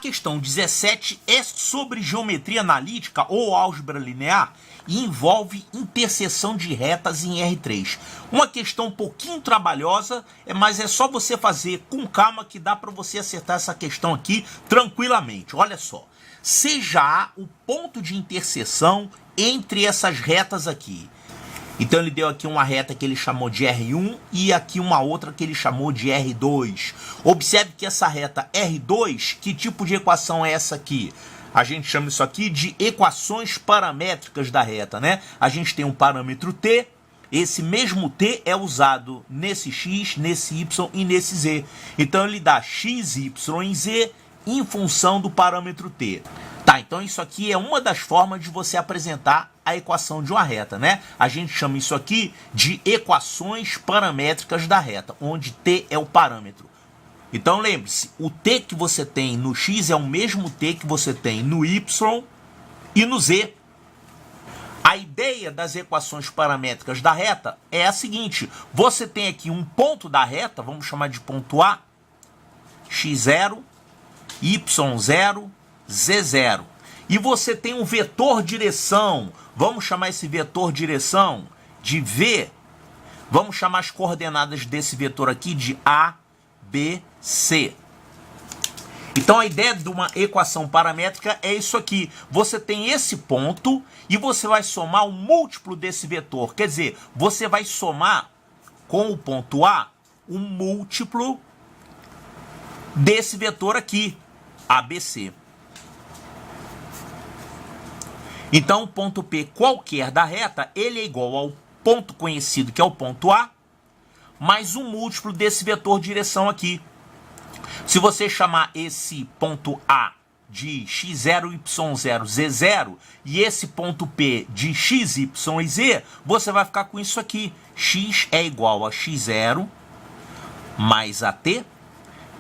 questão 17 é sobre geometria analítica ou álgebra linear e envolve interseção de retas em R3. Uma questão um pouquinho trabalhosa, mas é só você fazer com calma que dá para você acertar essa questão aqui tranquilamente. Olha só, seja A o ponto de interseção entre essas retas aqui. Então ele deu aqui uma reta que ele chamou de R1 e aqui uma outra que ele chamou de R2. Observe que essa reta R2, que tipo de equação é essa aqui? A gente chama isso aqui de equações paramétricas da reta, né? A gente tem um parâmetro t, esse mesmo t é usado nesse x, nesse y e nesse z. Então ele dá x, y e z em função do parâmetro t. Tá, então isso aqui é uma das formas de você apresentar a equação de uma reta, né? A gente chama isso aqui de equações paramétricas da reta, onde t é o parâmetro. Então lembre-se, o t que você tem no x é o mesmo t que você tem no y e no z. A ideia das equações paramétricas da reta é a seguinte: você tem aqui um ponto da reta, vamos chamar de ponto A, x0, y0, z0. E você tem um vetor direção, vamos chamar esse vetor direção de V. Vamos chamar as coordenadas desse vetor aqui de A, B, C. Então a ideia de uma equação paramétrica é isso aqui. Você tem esse ponto e você vai somar o múltiplo desse vetor. Quer dizer, você vai somar com o ponto A o múltiplo desse vetor aqui, ABC. Então o ponto P qualquer da reta, ele é igual ao ponto conhecido, que é o ponto A, mais um múltiplo desse vetor direção aqui. Se você chamar esse ponto A de x0, y0, z0 e esse ponto P de x, y e z, você vai ficar com isso aqui. X é igual a x0 mais AT,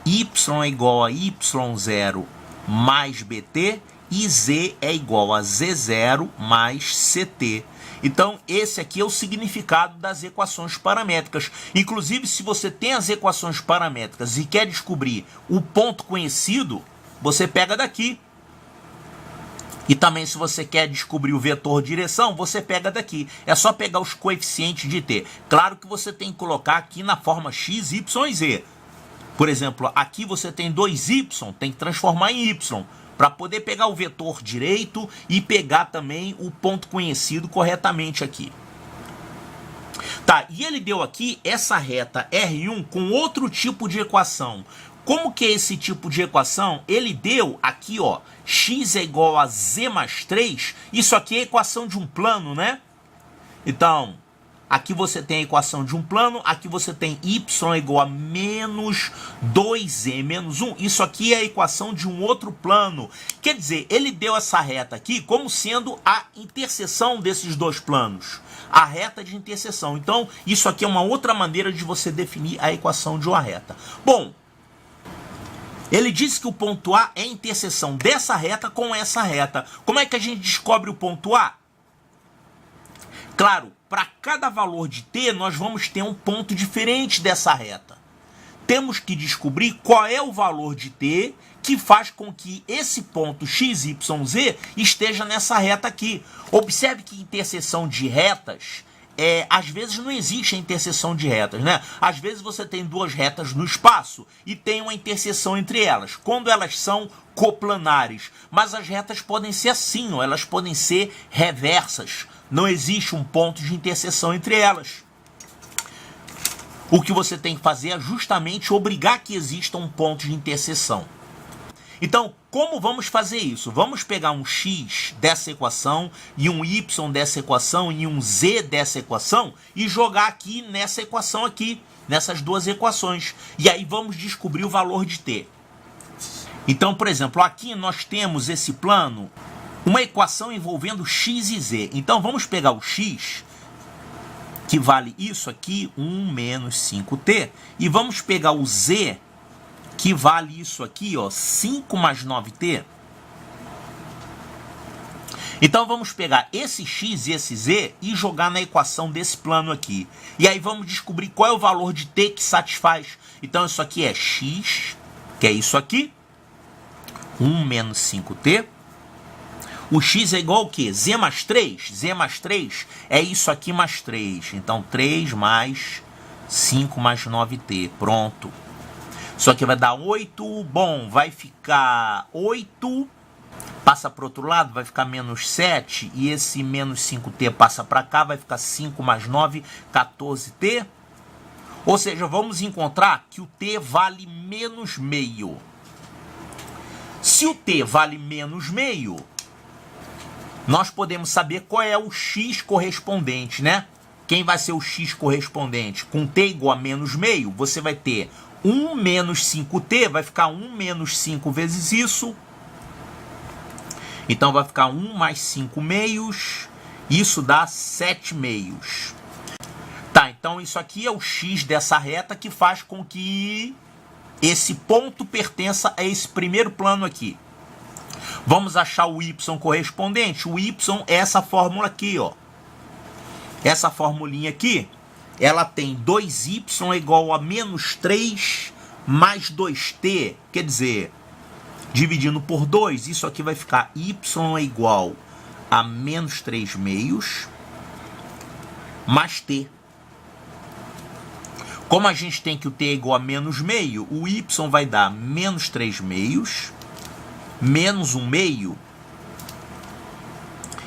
y é igual a y0 mais bt e z é igual a z0 mais ct. Então, esse aqui é o significado das equações paramétricas. Inclusive, se você tem as equações paramétricas e quer descobrir o ponto conhecido, você pega daqui. E também, se você quer descobrir o vetor direção, você pega daqui. É só pegar os coeficientes de t. Claro que você tem que colocar aqui na forma x, y e z. Por exemplo, aqui você tem 2y, tem que transformar em y, para poder pegar o vetor direito e pegar também o ponto conhecido corretamente aqui. Tá, e ele deu aqui essa reta R1 com outro tipo de equação. Como que é esse tipo de equação? Ele deu aqui, ó, x é igual a z mais 3. Isso aqui é a equação de um plano, né? Então, aqui você tem a equação de um plano, aqui você tem y é igual a menos 2z menos 1. Isso aqui é a equação de um outro plano. Quer dizer, ele deu essa reta aqui como sendo a interseção desses dois planos. A reta de interseção. Então, isso aqui é uma outra maneira de você definir a equação de uma reta. Bom, ele disse que o ponto A é a interseção dessa reta com essa reta. Como é que a gente descobre o ponto A? Claro, para cada valor de t, nós vamos ter um ponto diferente dessa reta. Temos que descobrir qual é o valor de t que faz com que esse ponto x, y, z esteja nessa reta aqui. Observe que interseção de retas, às vezes não existe a interseção de retas, né? Às vezes você tem duas retas no espaço e tem uma interseção entre elas, quando elas são coplanares. Mas as retas podem ser assim, ou elas podem ser reversas. Não existe um ponto de interseção entre elas. O que você tem que fazer é justamente obrigar que exista um ponto de interseção. Então, como vamos fazer isso? Vamos pegar um x dessa equação e um y dessa equação e um z dessa equação e jogar aqui nessa equação aqui, nessas duas equações. E aí vamos descobrir o valor de t. Então, por exemplo, aqui nós temos esse plano, uma equação envolvendo x e z. Então vamos pegar o x, que vale isso aqui, 1 menos 5t, e vamos pegar o z, que vale isso aqui, ó, 5 mais 9t. Então vamos pegar esse x e esse z e jogar na equação desse plano aqui. E aí vamos descobrir qual é o valor de t que satisfaz. Então isso aqui é x, que é isso aqui, 1 menos 5t. O x é igual ao quê? Z mais 3? Z mais 3 é isso aqui mais 3. Então, 3 mais 5 mais 9t. Pronto. Isso aqui vai dar 8. Bom, vai ficar 8. Passa para o outro lado, vai ficar menos 7. E esse menos 5t passa para cá, vai ficar 5 mais 9, 14t. Ou seja, vamos encontrar que o t vale menos meio. Se o t vale menos meio, nós podemos saber qual é o x correspondente, né? Quem vai ser o x correspondente? Com t igual a menos meio, você vai ter 1 menos 5t, vai ficar 1 menos 5 vezes isso. Então vai ficar 1 mais 5 meios, isso dá 7 meios. Tá, então isso aqui é o x dessa reta que faz com que esse ponto pertença a esse primeiro plano aqui. Vamos achar o y correspondente. O y é essa fórmula aqui, ó. Essa formulinha aqui, ela tem 2y é igual a menos 3 mais 2t. Quer dizer, dividindo por 2, isso aqui vai ficar y é igual a menos 3 meios mais t. Como a gente tem que o t é igual a menos meio, o y vai dar menos 3 meios menos 1 meio.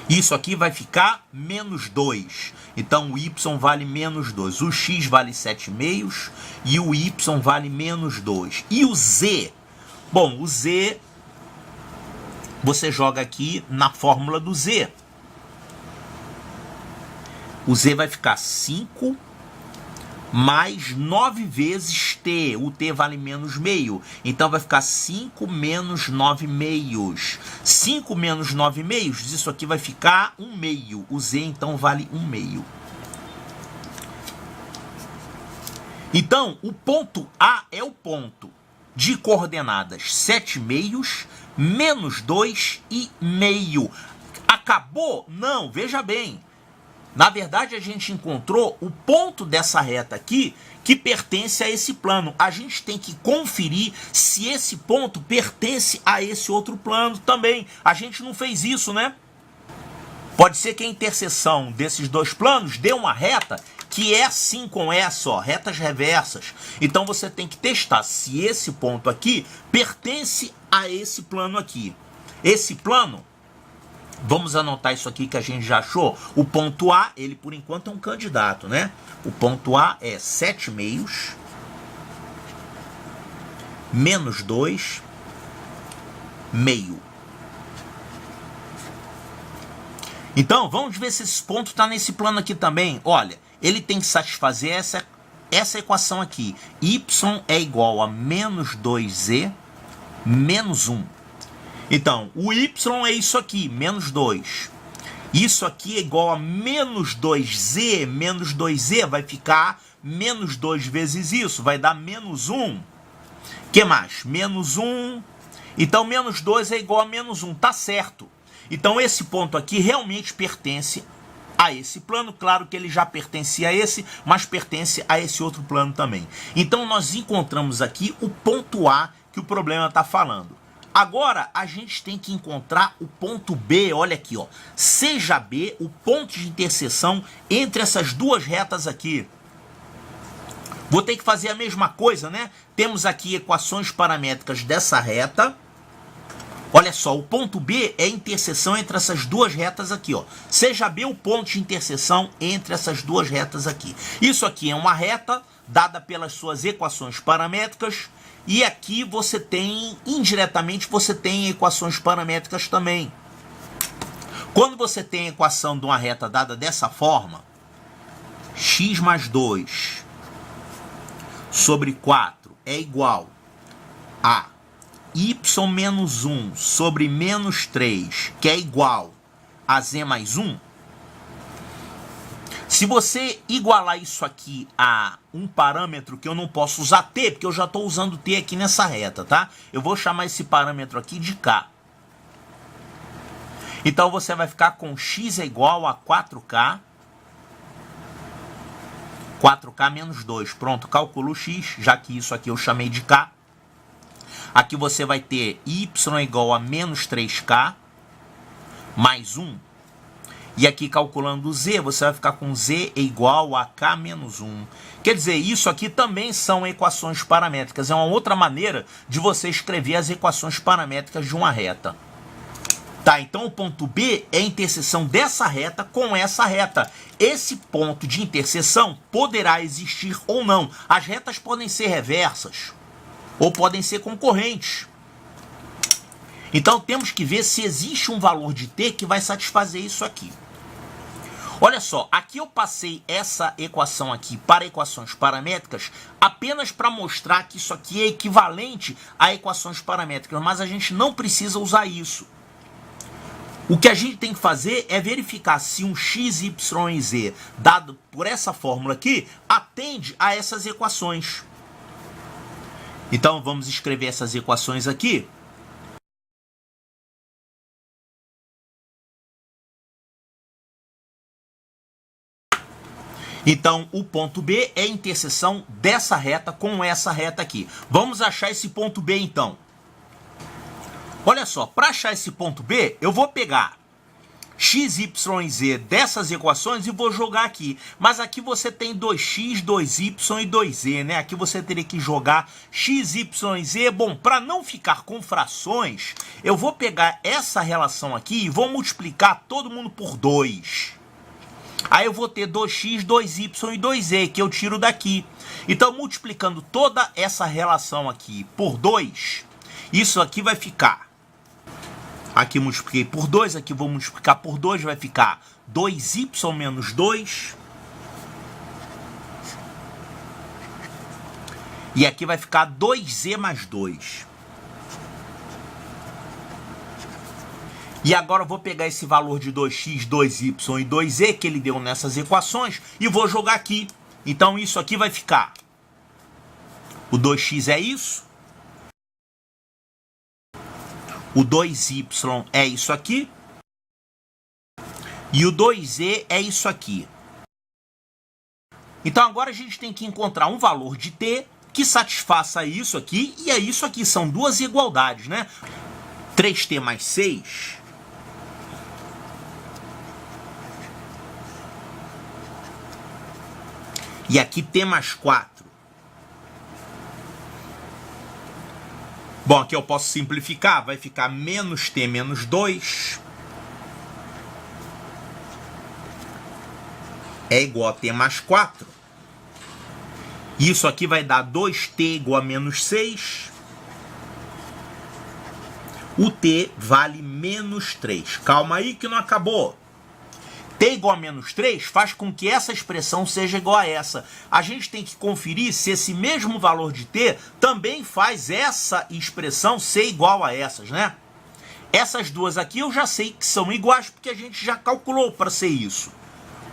Isso aqui vai ficar menos 2. Então o y vale menos 2. O x vale 7 meios e o y vale menos 2. E o z? Bom, o z você joga aqui na fórmula do z. O z vai ficar 5 mais 9 vezes t. O t vale menos meio. Então vai ficar 5 menos 9 meios. 5 menos 9 meios, isso aqui vai ficar 1 meio. O z então vale 1 meio. Então, o ponto A é o ponto de coordenadas 7 meios, menos 2 e meio. Acabou? Não, veja bem. Na verdade, a gente encontrou o ponto dessa reta aqui que pertence a esse plano. A gente tem que conferir se esse ponto pertence a esse outro plano também. A gente não fez isso, né? Pode ser que a interseção desses dois planos dê uma reta que é assim com essa, ó, retas reversas. Então você tem que testar se esse ponto aqui pertence a esse plano aqui. Esse plano, vamos anotar isso aqui que a gente já achou. O ponto A, ele por enquanto é um candidato, né? O ponto A é 7 meios menos 2 meio. Então, vamos ver se esse ponto está nesse plano aqui também. Olha, ele tem que satisfazer essa equação aqui. Y é igual a menos 2z menos 1. Então, o y é isso aqui, menos 2. Isso aqui é igual a menos 2z. Menos 2z vai ficar menos 2 vezes isso. Vai dar menos 1. O que mais? Menos 1. Então, menos 2 é igual a menos 1. Tá certo. Então, esse ponto aqui realmente pertence a esse plano. Claro que ele já pertencia a esse, mas pertence a esse outro plano também. Então, nós encontramos aqui o ponto A que o problema está falando. Agora, a gente tem que encontrar o ponto B, olha aqui, ó. Seja B o ponto de interseção entre essas duas retas aqui. Vou ter que fazer a mesma coisa, né? Temos aqui equações paramétricas dessa reta. Olha só, o ponto B é a interseção entre essas duas retas aqui, ó. Seja B o ponto de interseção entre essas duas retas aqui. Isso aqui é uma reta dada pelas suas equações paramétricas. E aqui você tem, indiretamente, você tem equações paramétricas também. Quando você tem a equação de uma reta dada dessa forma, x mais 2 sobre 4 é igual a y menos 1 sobre menos 3, que é igual a z mais 1. Se você igualar isso aqui a um parâmetro que eu não posso usar t, porque eu já estou usando t aqui nessa reta, tá? Eu vou chamar esse parâmetro aqui de k. Então você vai ficar com x é igual a 4k. 4k menos 2. Pronto, calculo x, já que isso aqui eu chamei de k. Aqui você vai ter y igual a menos 3k mais 1. E aqui calculando o z, você vai ficar com z igual a k menos 1. Quer dizer, isso aqui também são equações paramétricas. É uma outra maneira de você escrever as equações paramétricas de uma reta. Tá, então o ponto B é a interseção dessa reta com essa reta. Esse ponto de interseção poderá existir ou não. As retas podem ser reversas ou podem ser concorrentes. Então temos que ver se existe um valor de t que vai satisfazer isso aqui. Olha só, aqui eu passei essa equação aqui para equações paramétricas apenas para mostrar que isso aqui é equivalente a equações paramétricas, mas a gente não precisa usar isso. O que a gente tem que fazer é verificar se um x, y e z dado por essa fórmula aqui atende a essas equações. Então vamos escrever essas equações aqui. Então, o ponto B é a interseção dessa reta com essa reta aqui. Vamos achar esse ponto B, então. Olha só, para achar esse ponto B, eu vou pegar x, y e z dessas equações e vou jogar aqui. Mas aqui você tem 2x, 2y e 2z, né? Aqui você teria que jogar x, y e z. Bom, para não ficar com frações, eu vou pegar essa relação aqui e vou multiplicar todo mundo por 2. Aí eu vou ter 2x, 2y e 2z, que eu tiro daqui. Então, multiplicando toda essa relação aqui por 2, isso aqui vai ficar... Aqui multipliquei por 2, aqui vou multiplicar por 2, vai ficar 2y menos 2. E aqui vai ficar 2z mais 2. E agora eu vou pegar esse valor de 2x, 2y e 2z que ele deu nessas equações e vou jogar aqui. Então isso aqui vai ficar... O 2x é isso. O 2y é isso aqui. E o 2z é isso aqui. Então agora a gente tem que encontrar um valor de t que satisfaça isso aqui e é isso aqui. São duas igualdades, né? 3t mais 6... E aqui t mais 4. Bom, aqui eu posso simplificar. Vai ficar menos t menos 2. É igual a t mais 4. Isso aqui vai dar 2t igual a menos 6. O t vale menos 3. Calma aí que não acabou. T igual a menos 3 faz com que essa expressão seja igual a essa. A gente tem que conferir se esse mesmo valor de t também faz essa expressão ser igual a essas, né? Essas duas aqui eu já sei que são iguais porque a gente já calculou para ser isso.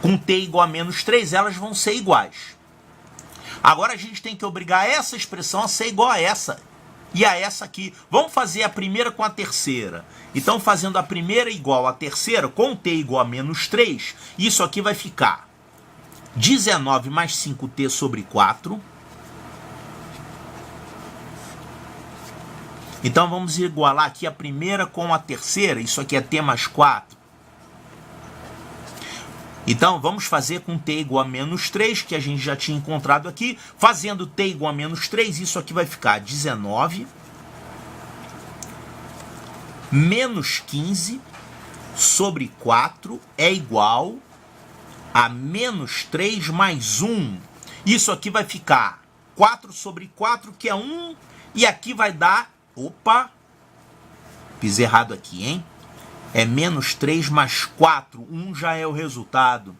Com t igual a menos 3 elas vão ser iguais. Agora a gente tem que obrigar essa expressão a ser igual a essa. E a essa aqui. Vamos fazer a primeira com a terceira. Então, fazendo a primeira igual à terceira, com t igual a menos 3, isso aqui vai ficar 19 mais 5t sobre 4. Então, vamos igualar aqui a primeira com a terceira. Isso aqui é t mais 4. Então, vamos fazer com t igual a menos 3, que a gente já tinha encontrado aqui. Fazendo t igual a menos 3, isso aqui vai ficar 19 menos 15 sobre 4 é igual a menos 3 mais 1. Isso aqui vai ficar 4 sobre 4, que é 1. E aqui vai dar... Opa! Fiz errado aqui, hein? É menos 3 mais 4. 1 já é o resultado.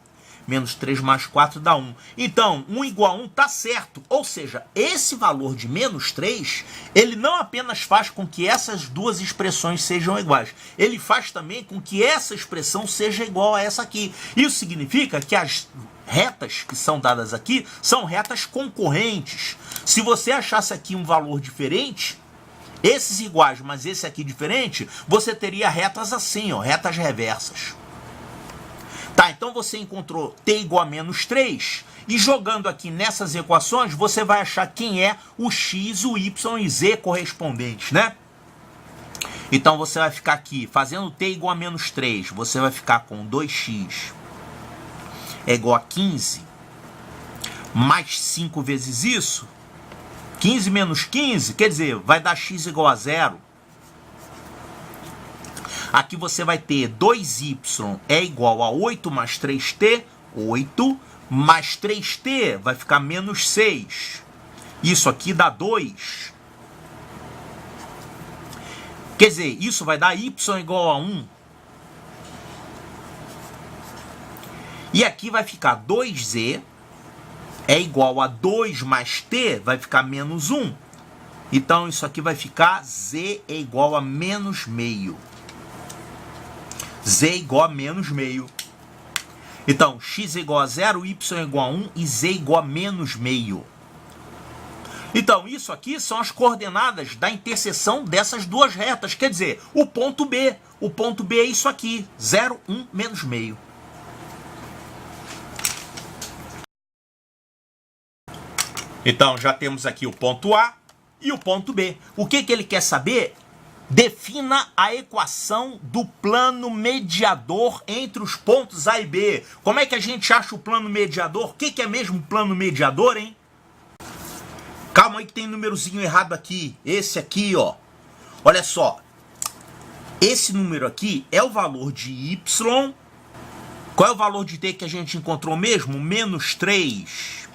Menos 3 mais 4 dá 1. Então, 1 igual a 1 está certo. Ou seja, esse valor de menos 3, ele não apenas faz com que essas duas expressões sejam iguais. Ele faz também com que essa expressão seja igual a essa aqui. Isso significa que as retas que são dadas aqui são retas concorrentes. Se você achasse aqui um valor diferente... Esses iguais, mas esse aqui diferente, você teria retas assim, ó, retas reversas. Tá, então você encontrou t igual a menos 3, e jogando aqui nessas equações, você vai achar quem é o x, o y e z correspondentes, né? Então você vai ficar aqui, fazendo t igual a menos 3, você vai ficar com 2x é igual a 15, mais 5 vezes isso, 15 menos 15, quer dizer, vai dar x igual a 0. Aqui você vai ter 2y é igual a 8 mais 3t, 8, mais 3t vai ficar menos 6. Isso aqui dá 2. Quer dizer, isso vai dar y igual a 1. E aqui vai ficar 2z é igual a 2 mais t, vai ficar menos 1. Então, isso aqui vai ficar z é igual a menos meio. Z é igual a menos meio. Então, x é igual a 0, y é igual a 1 e z é igual a menos meio. Então, isso aqui são as coordenadas da interseção dessas duas retas. Quer dizer, o ponto B. O ponto B é isso aqui, 0, 1, menos meio. Então, já temos aqui o ponto A e o ponto B. O que ele quer saber? Defina a equação do plano mediador entre os pontos A e B. Como é que a gente acha o plano mediador? O que é mesmo plano mediador, hein? Calma aí que tem númerozinho errado aqui. Esse aqui, ó. Olha só. Esse número aqui é o valor de y. Qual é o valor de t que a gente encontrou mesmo? Menos 3.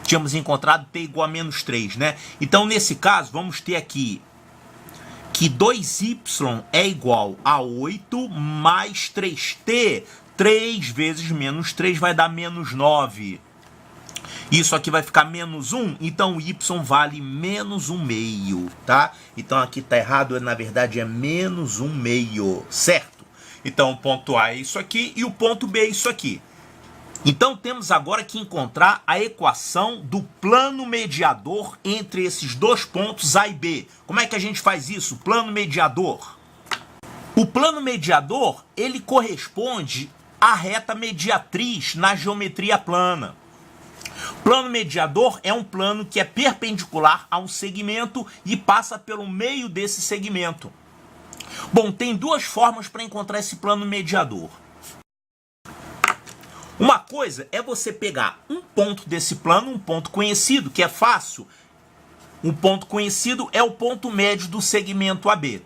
Tínhamos encontrado t igual a menos 3, né? Então, nesse caso, vamos ter aqui que 2y é igual a 8 mais 3t. 3 vezes menos 3 vai dar menos 9. Isso aqui vai ficar menos 1, então o y vale menos 1 meio, tá? Então aqui tá errado, na verdade é menos 1 meio, certo? Então o ponto A é isso aqui e o ponto B é isso aqui. Então temos agora que encontrar a equação do plano mediador entre esses dois pontos A e B. Como é que a gente faz isso? Plano mediador. O plano mediador, ele corresponde à reta mediatriz na geometria plana. Plano mediador é um plano que é perpendicular a um segmento e passa pelo meio desse segmento. Bom, tem duas formas para encontrar esse plano mediador. Uma coisa é você pegar um ponto desse plano, um ponto conhecido, que é fácil. Um ponto conhecido é o ponto médio do segmento AB.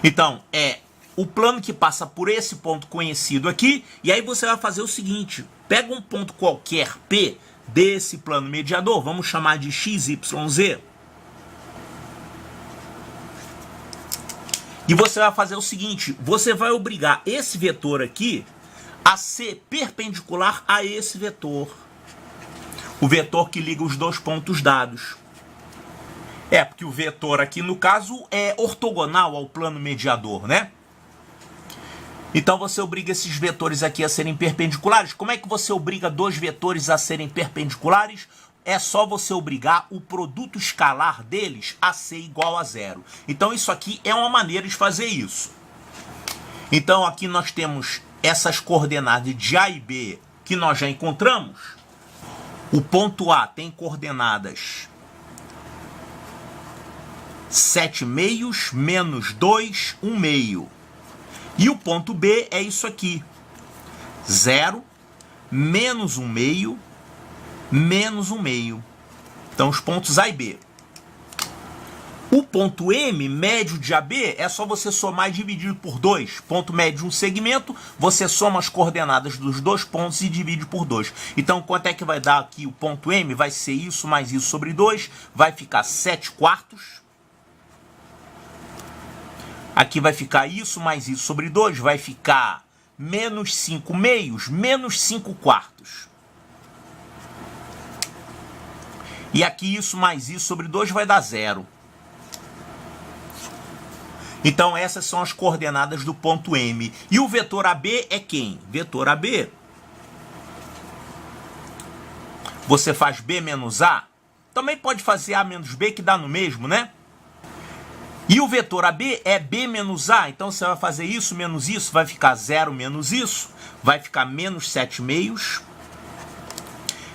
Então, é o plano que passa por esse ponto conhecido aqui, e aí você vai fazer o seguinte, pega um ponto qualquer P desse plano mediador, vamos chamar de XYZ, e você vai fazer o seguinte, você vai obrigar esse vetor aqui a ser perpendicular a esse vetor, o vetor que liga os dois pontos dados. Porque o vetor aqui, no caso, é ortogonal ao plano mediador, né? Então você obriga esses vetores aqui a serem perpendiculares. Como é que você obriga dois vetores a serem perpendiculares? É só você obrigar o produto escalar deles a ser igual a 0. Então isso aqui é uma maneira de fazer isso. Então aqui nós temos essas coordenadas de A e B que nós já encontramos. O ponto A tem coordenadas 7 meios, menos 2, 1 meio. E o ponto B é isso aqui. 0, menos 1 meio, menos 1 meio. Então, os pontos A e B. O ponto M, médio de AB, é só você somar e dividir por 2. Ponto médio de um segmento, você soma as coordenadas dos dois pontos e divide por 2. Então, quanto é que vai dar aqui o ponto M? Vai ser isso mais isso sobre 2. Vai ficar 7 quartos. Aqui vai ficar isso mais isso sobre 2. Vai ficar menos 5 meios, menos 5 quartos. E aqui isso mais isso sobre 2 vai dar 0. Então essas são as coordenadas do ponto M. E o vetor AB é quem? Vetor AB. Você faz B menos A. Também pode fazer A menos B que dá no mesmo, né? E o vetor AB é B menos A, então você vai fazer isso menos isso, vai ficar 0 menos isso, vai ficar menos 7 meios.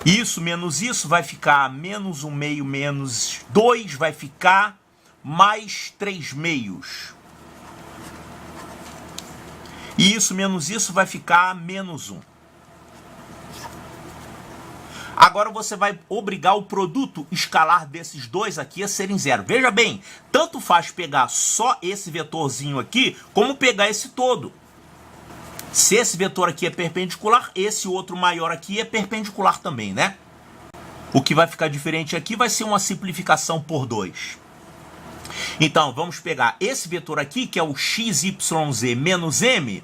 Isso menos isso vai ficar menos 1 meio menos 2, vai ficar mais 3 meios. E isso menos isso vai ficar menos 1. Agora você vai obrigar o produto escalar desses dois aqui a serem zero. Veja bem, tanto faz pegar só esse vetorzinho aqui, como pegar esse todo. Se esse vetor aqui é perpendicular, esse outro maior aqui é perpendicular também, né? O que vai ficar diferente aqui vai ser uma simplificação por 2. Então, vamos pegar esse vetor aqui, que é o xyz menos m.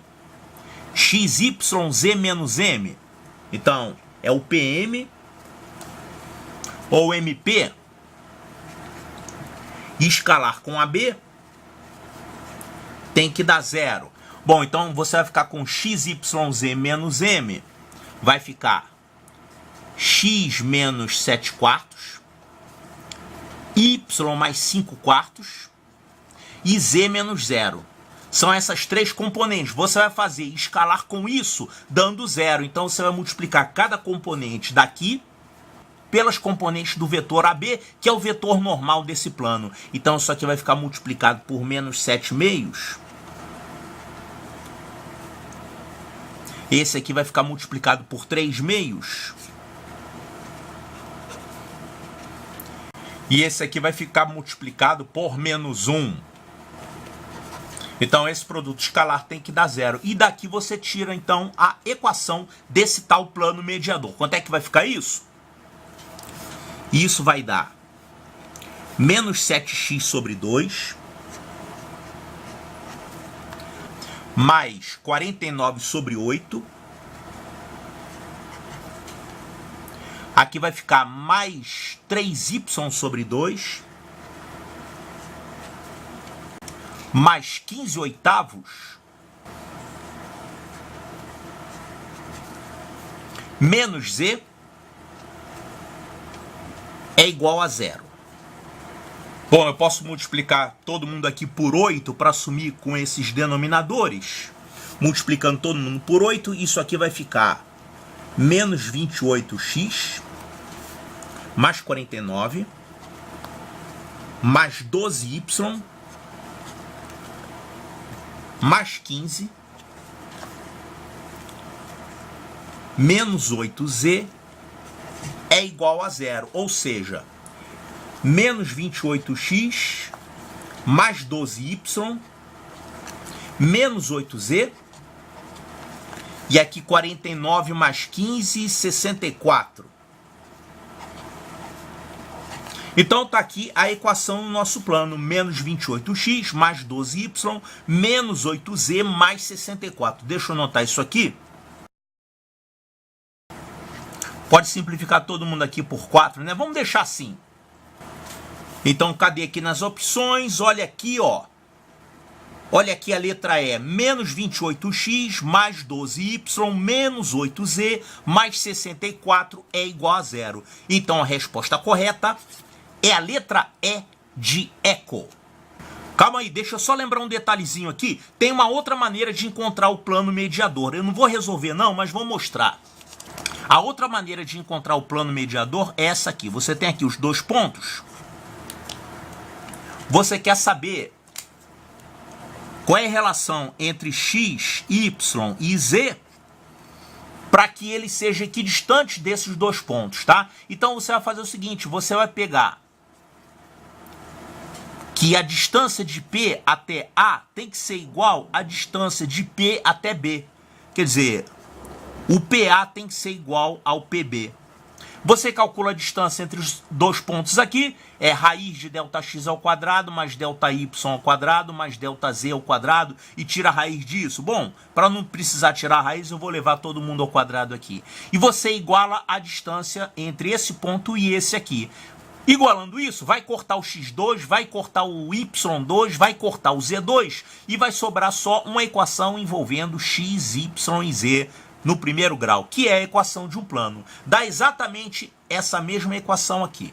xyz menos m. Então, é o PM ou MP. E escalar com AB tem que dar 0. Bom, então você vai ficar com xyz menos m. Vai ficar x menos 7 quartos, y mais 5 quartos e z menos 0. São essas três componentes. Você vai fazer escalar com isso, dando 0. Então você vai multiplicar cada componente daqui pelas componentes do vetor AB, que é o vetor normal desse plano. Então isso aqui vai ficar multiplicado por menos 7 meios. Esse aqui vai ficar multiplicado por 3 meios. E esse aqui vai ficar multiplicado por menos 1. Então esse produto escalar tem que dar 0. E daqui você tira então a equação desse tal plano mediador. Quanto é que vai ficar isso? Isso vai dar menos 7x sobre 2, mais 49 sobre 8. Aqui vai ficar mais 3y sobre 2, mais 15 oitavos, menos z, é igual a 0. Bom, eu posso multiplicar todo mundo aqui por 8 para assumir com esses denominadores. Multiplicando todo mundo por 8, isso aqui vai ficar menos 28x, mais 49, mais 12y, mais 15, menos 8z é igual a 0. Ou seja, menos 28x, mais 12y, menos 8z, e aqui 49 mais 15, 64. Então está aqui a equação no nosso plano, menos 28x mais 12y, menos 8z mais 64. Deixa eu anotar isso aqui. Pode simplificar todo mundo aqui por 4, né? Vamos deixar assim. Então, cadê aqui nas opções? Olha aqui, ó. Olha aqui a letra E, menos 28x mais 12y menos 8z mais 64 é igual a 0. Então, a resposta correta é a letra E de eco. Calma aí, deixa eu só lembrar um detalhezinho aqui. Tem uma outra maneira de encontrar o plano mediador. Eu não vou resolver não, mas vou mostrar. A outra maneira de encontrar o plano mediador é essa aqui. Você tem aqui os dois pontos. Você quer saber qual é a relação entre x, y e z para que ele seja equidistante desses dois pontos, tá? Então você vai fazer o seguinte, você vai pegar que a distância de P até A tem que ser igual à distância de P até B. Quer dizer, o PA tem que ser igual ao PB. Você calcula a distância entre os dois pontos aqui, é raiz de Δx ao quadrado, mais Δy ao quadrado, mais Δz ao quadrado, e tira a raiz disso. Bom, para não precisar tirar a raiz, eu vou levar todo mundo ao quadrado aqui. E você iguala a distância entre esse ponto e esse aqui. Igualando isso, vai cortar o x2, vai cortar o y2, vai cortar o z2, e vai sobrar só uma equação envolvendo x, y e z no primeiro grau, que é a equação de um plano. Dá exatamente essa mesma equação aqui.